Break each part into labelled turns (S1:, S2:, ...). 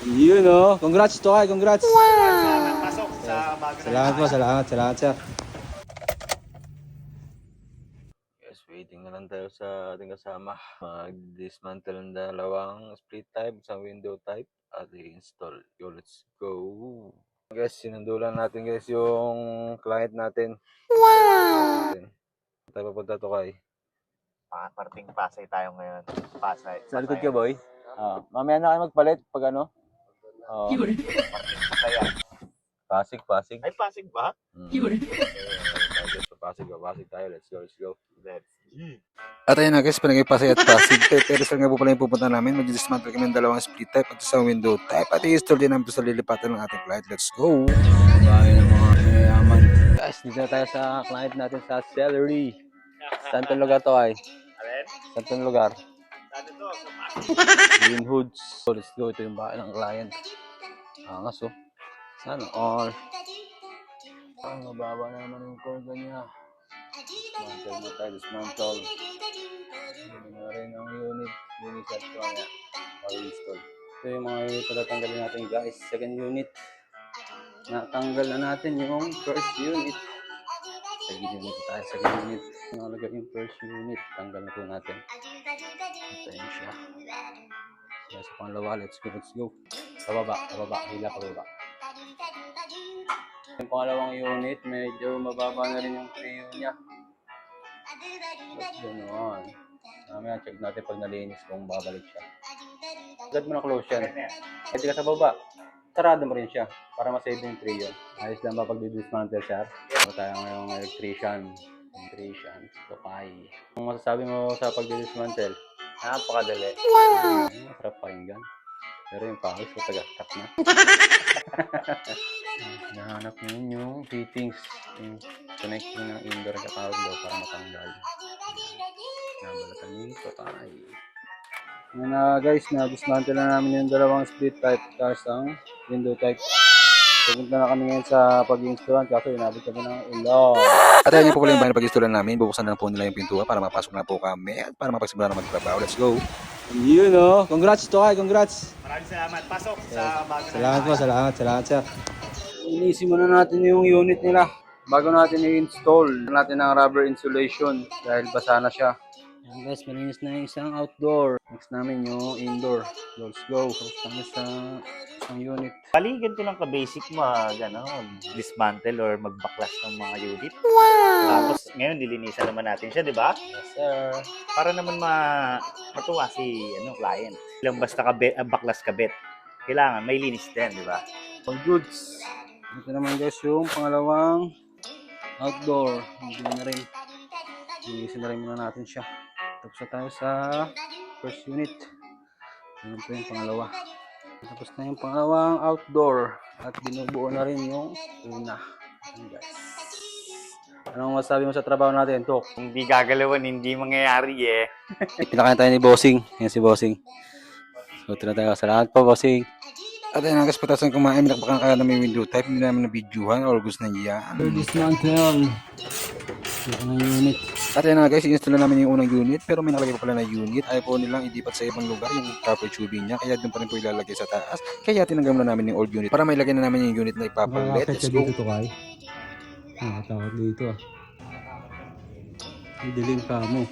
S1: Yun oh. Congrats to kay, congrats.
S2: Pasok sa bago na
S1: Salamat po, salamat sir.
S3: Yes, waiting na lang tayo sa ating kasama. Mag-dismantle ng dalawang split type, isang window type, at i-install. Yo, let's go! Guys, sinundulan natin guys yung client natin. Wow! Tayo papunta to kay.
S2: Parting Pasay tayo ngayon. Pasay.
S3: Sa likod ka, boy? Mamaya na kayo magpalit pag ano? Oo.
S2: Pasay.
S3: Pasig.
S2: Ay, Pasig ba?
S3: Pasig tayo. Let's go.
S2: Let's go.
S4: At ayun na guys, panagay Pasay at Pasig type. Pero saan nga po pala yung pupunta namin? Mag-dismantle kami ng dalawang split type at isang window type. At i-install din namin sa lilipatan ng ating client. Let's go!
S3: Bahay ng mga mayayaman. Guys, dito na tayo sa client natin sa Celery. Saan itong lugar to ay?
S2: Alin?
S3: Saan itong lugar?
S2: Saan ito? Sa Pasig.
S3: Green Hoods. So, let's go. Ito yung bahay ng client. Angas oh. Sana all. Ang mababa na naman yung corda niya. Dismantle na tayo. Dismantle. Hindi na rin ang unit. Linisat ko niya. Pag-install. Ito yung mga unit na tatanggalin natin guys. Second unit. Natanggal na natin yung first unit. Second unit tayo. Second unit. Nalagay yung first unit. Tanggal na po natin. Ito yun siya. Kaya sa pangalawa, let's go. Pababa. Hila pababa. Yung pangalawang unit, medyo mababa na rin yung preo niya. Tapos ganoon. Mamaya check natin pag nalinis kung babalik siya. Agad mo na close yan. Pwede ka sa baba. Sarado mo rin siya para masave yung preo. Ayos lang ba pag di-dismantle siya? So tayo ngayong electrician. Tokay. Kung masasabi mo sa pag-dismantle, napakadali. Masarap pakinggan. Pero yung pawis ko taga-tap na. Nahanap mo yun yung fittings. Yung connecting ng indoor at outdoor para matanggal. Nabalatan nito tayo. Ngayon na guys, na-dismantle na namin yung dalawang split type tapos ang window type. Pupunta na kami ngayon sa pag-installan kaso inabot kami ng ulan.
S4: At ayun yung po pala yung bahay na pag-install namin. Bubuksan na po nila yung pintuan para mapasok na po kami at para mapagsimula na magtrabaho. Let's go!
S1: Yun oh. Congrats to kay, congrats.
S2: Maraming salamat. Pasok sa bago na
S1: Salamat po, salamat sir. Inisin muna natin yung unit nila bago natin i-install natin ang rubber insulation dahil basa na siya. Ayan guys, malinis na yung isang outdoor. Next namin yung indoor. Let's go. Tapos kami sa isang unit.
S2: Bali, ganito lang ka-basic dismantle or magbaklas ng mga unit. Tapos ngayon, dilinisan naman natin siya, di ba?
S3: Yes sir.
S2: Para naman matuwa si client. Ilang basta baklas kabit. Kailangan may linis din, di ba?
S1: All goods. Ito naman guys yung pangalawang outdoor. Hindi na rin. Linisin na rin muna natin siya. Tapos na tayo sa first unit. Ayan po yung pangalawa. Tapos na yung pangalawang outdoor. At binubuo na rin yung una. Ayan guys. Anong masabi mo sa trabaho natin, Tok?
S2: Hindi gagalawan, hindi mangyayari eh.
S1: Pinakain tayo ni Bossing. Yan si Bossing. So, tira tayo. Salamat po, Bossing.
S4: At ayun na guys, patasan kumain. Minakbakan kaya na may window type. Hindi namin na-videohan or gusto na yan.
S1: Dismantle. Yan ang unit.
S4: At ayun na guys, i-install na namin yung unang unit. Pero may nakalagay pa pala na unit. Ayaw po nilang ilipat sa ibang lugar yung copper tubing niya. Kaya doon pa rin po ilalagay sa taas. Kaya tinanggal na namin yung old unit. Para may lagay na namin yung unit na ipapalit. Let's go!
S1: dito, Kay. Takot dito ah. Dilim ka mo.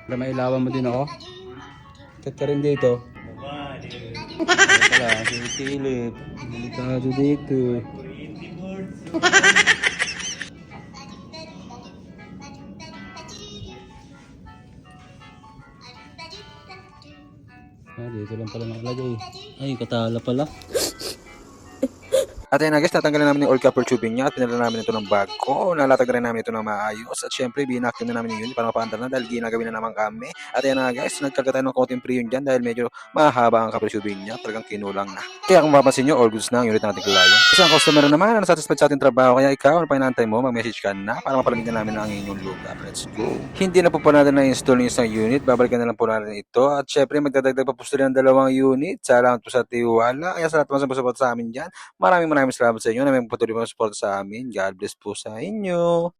S1: Para mailawan mo din ako. Kat ka rin dito. Wala, si Philip. Delikado dito. Dito lang pala nakalagay. Ay, katala pala.
S4: At ayun na guys, natanggalan namin yung old copper tubing niya at pinala namin ito ng bago. Nalatag na rin namin ito ng maayos. At syempre, binacuum na namin yung unit para mapaandar na dahil ginagawin na naman kami. At ayun na guys, nagkarga tayo ng konting preyon dyan dahil medyo mahaba ang copper tubing niya. Talagang kinulang na. Kaya kung mapapansin nyo, all goods na ang unit natin client. Isang customer naman na nasatisfied sa ating trabaho. Kaya ikaw, ano pa inaantay mo, mag-message ka na para mapalamig na namin ang inyong lugar. Let's go! Hindi na po pa natin na-install yung isang unit. Babalikan na lang po natin ito. At syempre, magdadagdag pa po sila ng dalawang unit. Salamat po sa tiwala. Kaya sa lahat mga support sa amin dyan. Maraming salamat sa inyo na may patuloy mga support sa amin. God bless po sa inyo.